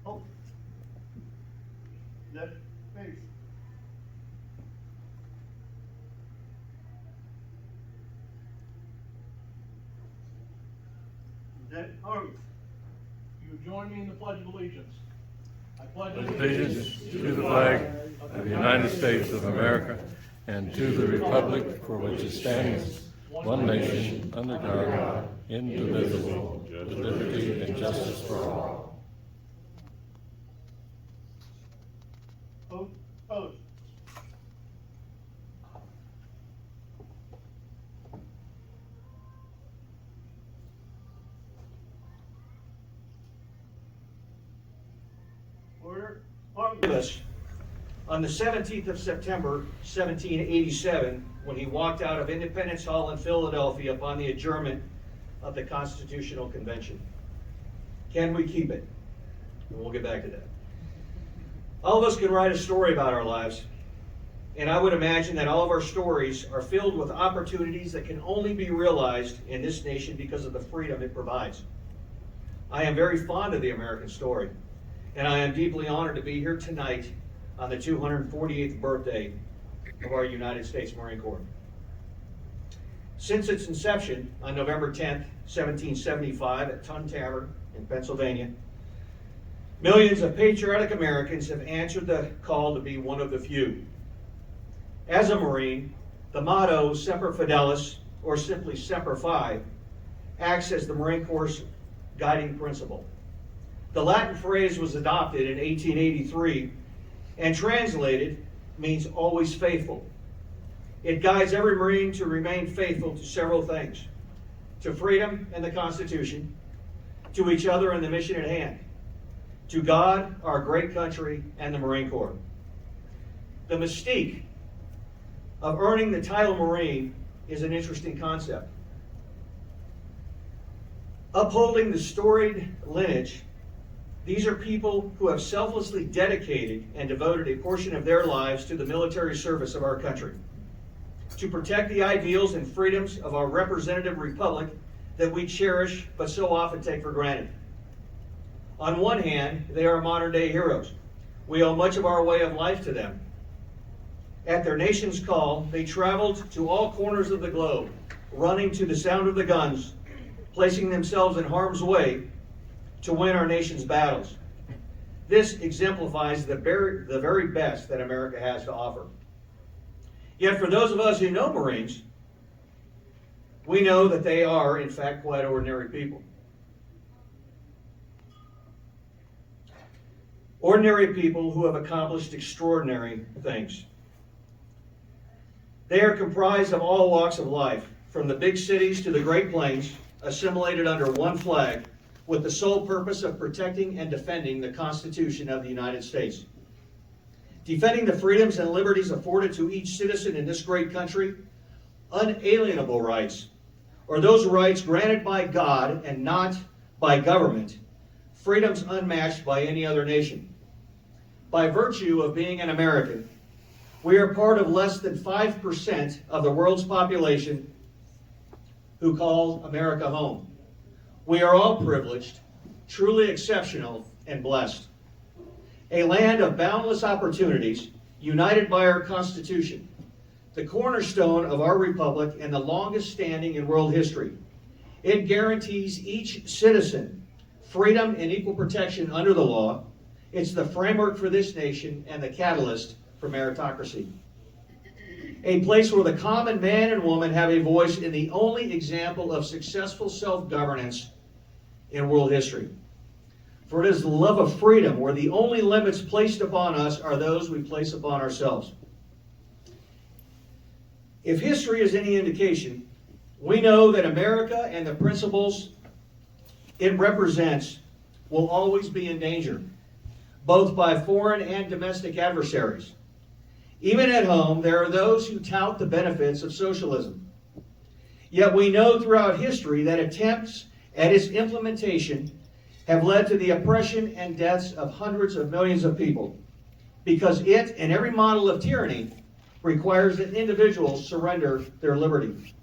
Oh. Left face. That arms. You join me in the Pledge of Allegiance. I pledge Allegiance to the flag of the United States of America and to the republic for which it stands, one nation, under God, indivisible, with liberty and justice for all. Pose. Order. With us on the 17th of September, 1787, when he walked out of Independence Hall in Philadelphia upon the adjournment of the Constitutional Convention. Can we keep it? And we'll get back to that. All of us can write a story about our lives, and I would imagine that all of our stories are filled with opportunities that can only be realized in this nation because of the freedom it provides. I am very fond of the American story, and I am deeply honored to be here tonight on the 248th birthday of our United States Marine Corps. Since its inception on November 10th, 1775 at Tun Tavern in Pennsylvania, millions of patriotic Americans have answered the call to be one of the few. As a Marine, the motto Semper Fidelis, or simply Semper Fi, acts as the Marine Corps' guiding principle. The Latin phrase was adopted in 1883 and translated means always faithful. It guides every Marine to remain faithful to several things: to freedom and the Constitution, to each other and the mission at hand, to God, our great country, and the Marine Corps. The mystique of earning the title Marine is an interesting concept. Upholding the storied lineage, these are people who have selflessly dedicated and devoted a portion of their lives to the military service of our country, to protect the ideals and freedoms of our representative republic that we cherish but so often take for granted. On one hand, they are modern-day heroes. We owe much of our way of life to them. At their nation's call, they traveled to all corners of the globe, running to the sound of the guns, placing themselves in harm's way to win our nation's battles. This exemplifies the very best that America has to offer. Yet for those of us who know Marines, we know that they are, in fact, quite ordinary people. Ordinary people who have accomplished extraordinary things. They are comprised of all walks of life, from the big cities to the Great Plains, assimilated under one flag, with the sole purpose of protecting and defending the Constitution of the United States. Defending the freedoms and liberties afforded to each citizen in this great country, unalienable rights, or those rights granted by God and not by government, freedoms unmatched by any other nation. By virtue of being an American, we are part of less than 5% of the world's population who call America home. We are all privileged, truly exceptional, and blessed. A land of boundless opportunities, united by our Constitution, the cornerstone of our republic and the longest standing in world history. It guarantees each citizen freedom and equal protection under the law. It's the framework for this nation and the catalyst for meritocracy. A place where the common man and woman have a voice in the only example of successful self-governance in world history. For it is the love of freedom where the only limits placed upon us are those we place upon ourselves. If history is any indication, we know that America and the principles it represents will always be in danger, both by foreign and domestic adversaries. Even at home, there are those who tout the benefits of socialism. Yet we know throughout history that attempts at its implementation have led to the oppression and deaths of hundreds of millions of people, because it and every model of tyranny requires that individuals surrender their liberty.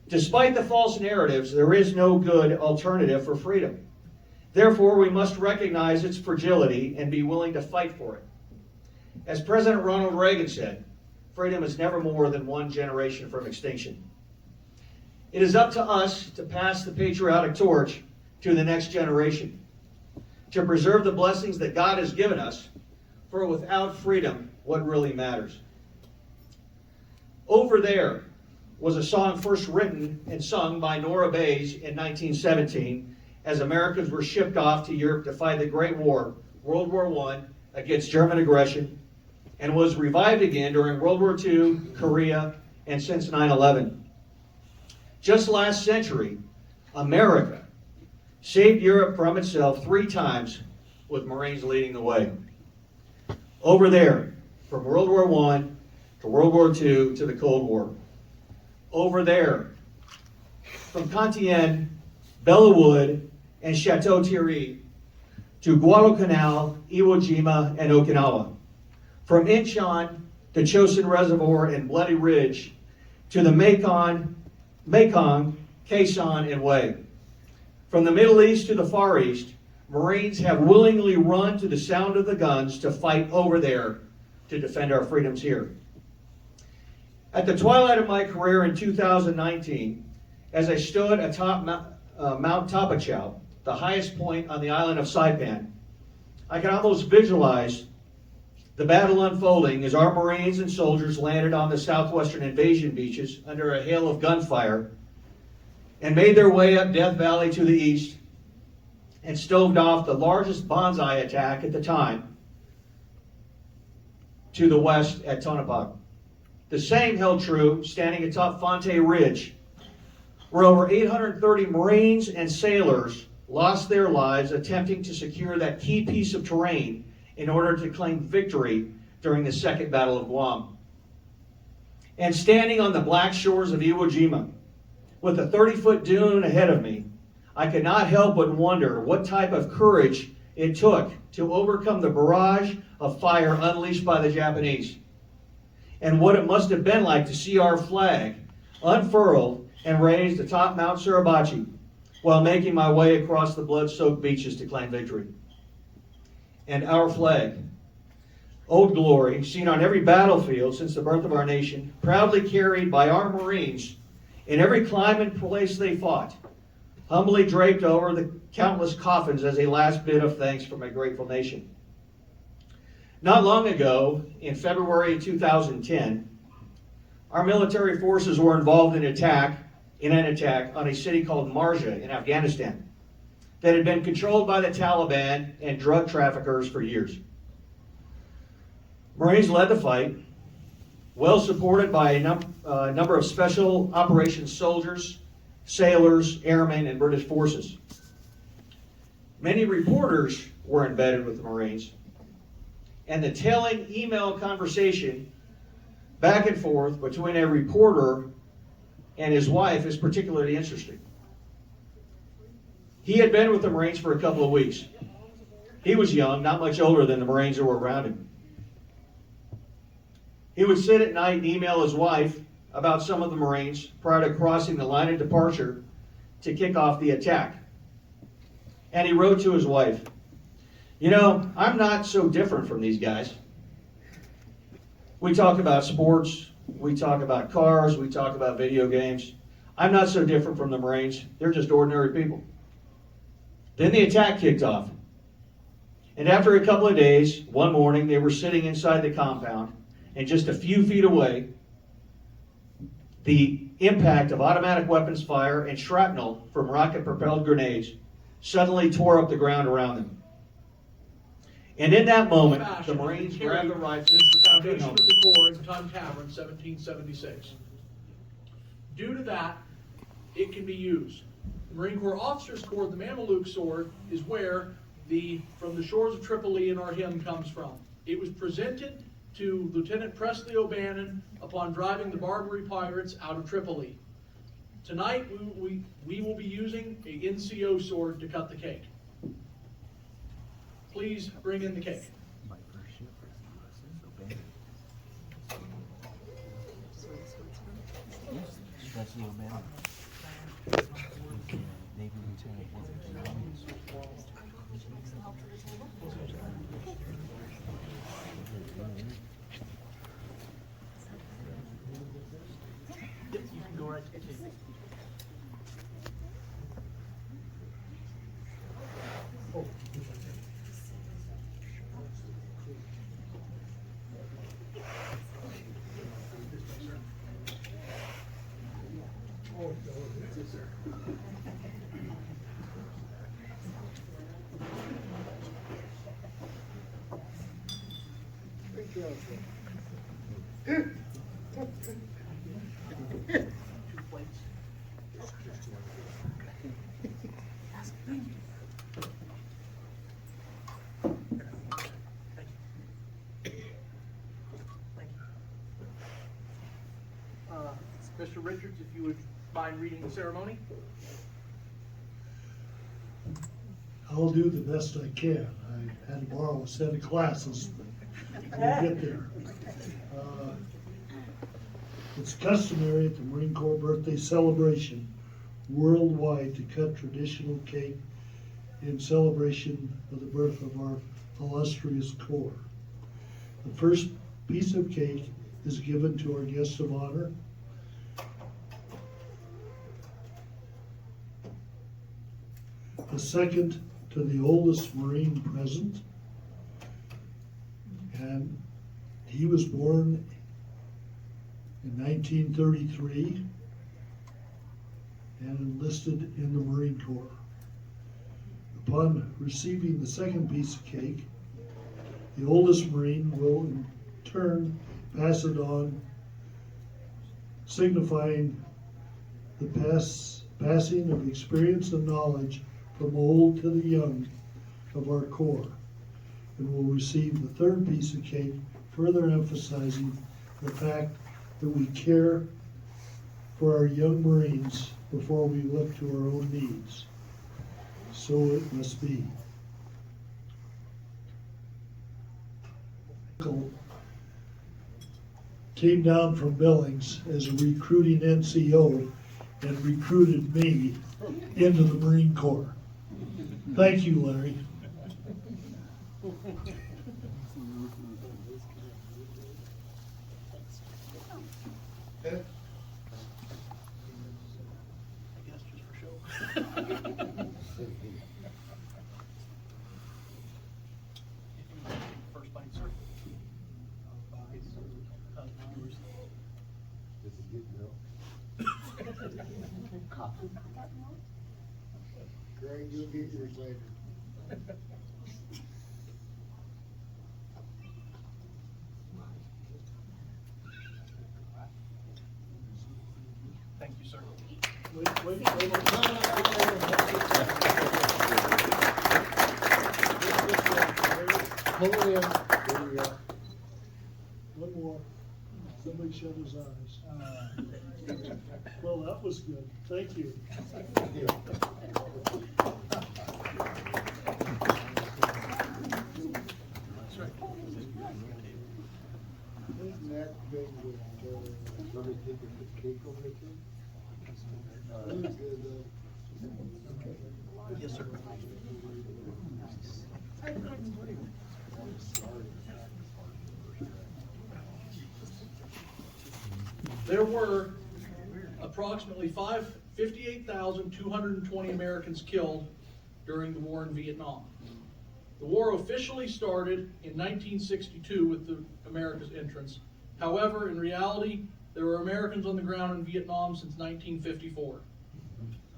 Despite the false narratives, there is no good alternative for freedom. Therefore, we must recognize its fragility and be willing to fight for it. As President Ronald Reagan said, freedom is never more than one generation from extinction. It is up to us to pass the patriotic torch to the next generation, to preserve the blessings that God has given us, for without freedom, what really matters? Over There was a song first written and sung by Nora Bayes in 1917 as Americans were shipped off to Europe to fight the Great War, World War I, against German aggression, and was revived again during World War II, Korea, and since 9/11. Just last century, America saved Europe from itself 3 times with Marines leading the way. Over there, from World War I to World War II to the Cold War. Over there, from Compiègne, Bellawood, and Chateau Thierry to Guadalcanal, Iwo Jima, and Okinawa. From Incheon to Chosin Reservoir and Bloody Ridge to the Mekong, Quezon, and Wei. From the Middle East to the Far East, Marines have willingly run to the sound of the guns to fight over there to defend our freedoms here. At the twilight of my career in 2019, as I stood atop Mount Tapachau, the highest point on the island of Saipan, I can almost visualize the battle unfolding as our Marines and soldiers landed on the southwestern invasion beaches under a hail of gunfire and made their way up Death Valley to the east and stoved off the largest banzai attack at the time to the west at Tonopah. The same held true standing atop Fonte Ridge, where over 830 Marines and sailors lost their lives attempting to secure that key piece of terrain in order to claim victory during the Second Battle of Guam. And standing on the black shores of Iwo Jima, with a 30-foot dune ahead of me, I could not help but wonder what type of courage it took to overcome the barrage of fire unleashed by the Japanese, and what it must have been like to see our flag unfurled and raised atop Mount Suribachi while making my way across the blood-soaked beaches to claim victory. And our flag, Old Glory, seen on every battlefield since the birth of our nation, proudly carried by our Marines in every climb and place they fought, humbly draped over the countless coffins as a last bit of thanks from a grateful nation. Not long ago, in February 2010, our military forces were involved in an attack on a city called Marja in Afghanistan that had been controlled by the Taliban and drug traffickers for years. Marines led the fight, well supported by a number of special operations soldiers, sailors, airmen, and British forces. Many reporters were embedded with the Marines, and the telling email conversation back and forth between a reporter and his wife is particularly interesting. He had been with the Marines for a couple of weeks. He was young, not much older than the Marines who were around him. He would sit at night and email his wife about some of the Marines prior to crossing the line of departure to kick off the attack. And he wrote to his wife, "You know, I'm not so different from these guys. We talk about sports, we talk about cars, we talk about video games. I'm not so different from the Marines. They're just ordinary people." Then the attack kicked off. And after a couple of days, one morning, they were sitting inside the compound, and just a few feet away, the impact of automatic weapons fire and shrapnel from rocket-propelled grenades suddenly tore up the ground around them. And in that moment, the Marines grabbed the rifles. Since the foundation of the Corps in Tun Tavern, 1776. Due to that, it can be used. The Marine Corps Officers Corps, the Mameluke sword, is where From the Shores of Tripoli in our hymn comes from. It was presented to Lieutenant Presley O'Bannon upon driving the Barbary pirates out of Tripoli. Tonight, we will be using a NCO sword to cut the cake. Please bring in the cake. Presley O'Bannon. Navy Lieutenant. Mr. Richards, if you would mind reading the ceremony. I'll do the best I can. I had to borrow a set of glasses, but we'll get there. It's customary at the Marine Corps birthday celebration worldwide to cut traditional cake in celebration of the birth of our illustrious Corps. The first piece of cake is given to our guest of honor. The second to the oldest Marine present. And he was born in 1933 and enlisted in the Marine Corps. Upon receiving the second piece of cake, the oldest Marine will in turn pass it on, signifying the passing of experience and knowledge from old to the young of our Corps, and will receive the third piece of cake, further emphasizing the fact that we care for our young Marines before we look to our own needs. So it must be. Came down from Billings as a recruiting NCO and recruited me into the Marine Corps. Thank you, Larry. I guess just for show. First bite, sir. Does it get milk? Coffee? Greg, you'll get yours later. Thank you, sir. Wait. Pull it in. There we go. One more. Somebody shut his eyes. Well, that was good. Thank you. Isn't that big with, let me take the cake over there too? Really good, okay. Yes, sir. There were approximately 58,220 Americans killed during the war in Vietnam. The war officially started in 1962 with America's entrance. However, in reality, there were Americans on the ground in Vietnam since 1954.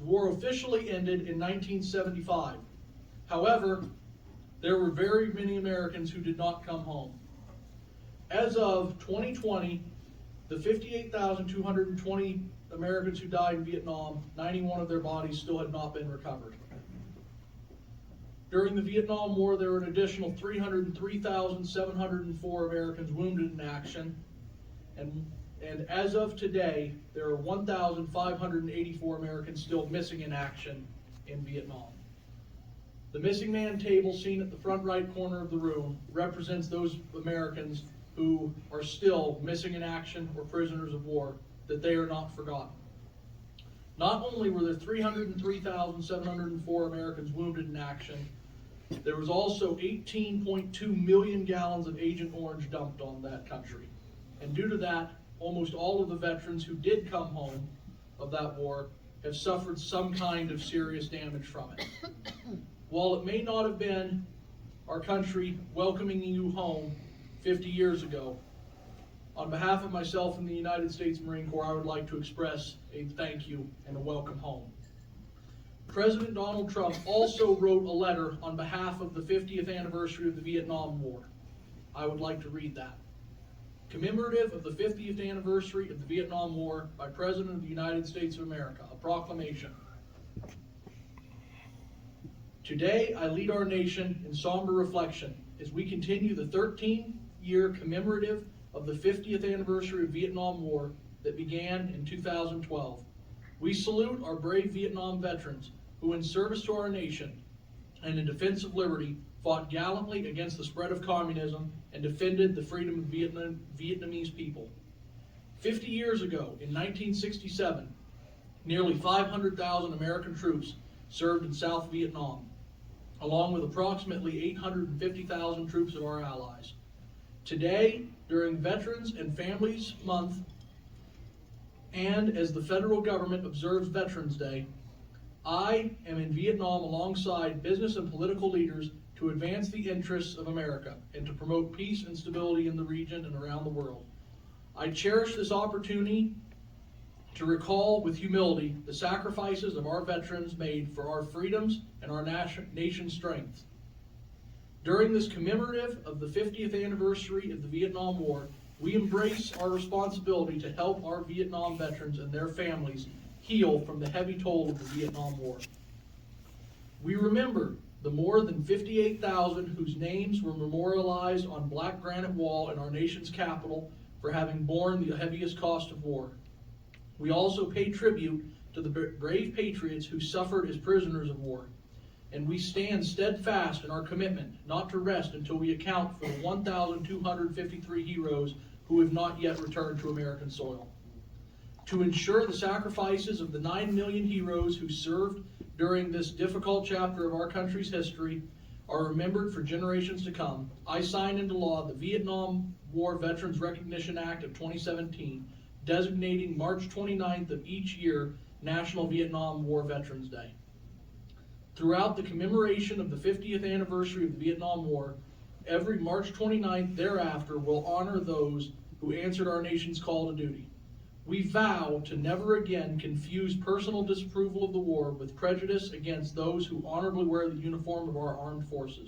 The war officially ended in 1975. However, there were very many Americans who did not come home. As of 2020, the 58,220 Americans who died in Vietnam, 91 of their bodies still had not been recovered. During the Vietnam War, there were an additional 303,704 Americans wounded in action, and as of today, there are 1,584 Americans still missing in action in Vietnam. The missing man table seen at the front right corner of the room represents those Americans who are still missing in action or prisoners of war, that they are not forgotten. Not only were there 303,704 Americans wounded in action, there was also 18.2 million gallons of Agent Orange dumped on that country. And due to that, almost all of the veterans who did come home of that war have suffered some kind of serious damage from it. While it may not have been our country welcoming you home 50 years ago, on behalf of myself and the United States Marine Corps, I would like to express a thank you and a welcome home. President Donald Trump also wrote a letter on behalf of the 50th anniversary of the Vietnam War. I would like to read that. commemorative of the 50th anniversary of the Vietnam War by President of the United States of America, a proclamation. Today, I lead our nation in somber reflection as we continue the 13-year commemorative of the 50th anniversary of Vietnam War that began in 2012. We salute our brave Vietnam veterans who, in service to our nation and in defense of liberty, fought gallantly against the spread of communism and defended the freedom of Vietnamese people. 50 years ago, in 1967, nearly 500,000 American troops served in South Vietnam, along with approximately 850,000 troops of our allies. Today, during Veterans and Families Month, and as the federal government observes Veterans Day, I am in Vietnam alongside business and political leaders to advance the interests of America and to promote peace and stability in the region and around the world. I cherish this opportunity to recall with humility the sacrifices of our veterans made for our freedoms and our nation's strength. During this commemorative of the 50th anniversary of the Vietnam War, we embrace our responsibility to help our Vietnam veterans and their families heal from the heavy toll of the Vietnam War. We remember the more than 58,000 whose names were memorialized on black granite wall in our nation's capital for having borne the heaviest cost of war. We also pay tribute to the brave patriots who suffered as prisoners of war. And we stand steadfast in our commitment not to rest until we account for the 1,253 heroes who have not yet returned to American soil. To ensure the sacrifices of the 9 million heroes who served during this difficult chapter of our country's history are remembered for generations to come, I signed into law the Vietnam War Veterans Recognition Act of 2017, designating March 29th of each year National Vietnam War Veterans Day. Throughout the commemoration of the 50th anniversary of the Vietnam War, every March 29th thereafter will honor those who answered our nation's call to duty. We vow to never again confuse personal disapproval of the war with prejudice against those who honorably wear the uniform of our armed forces.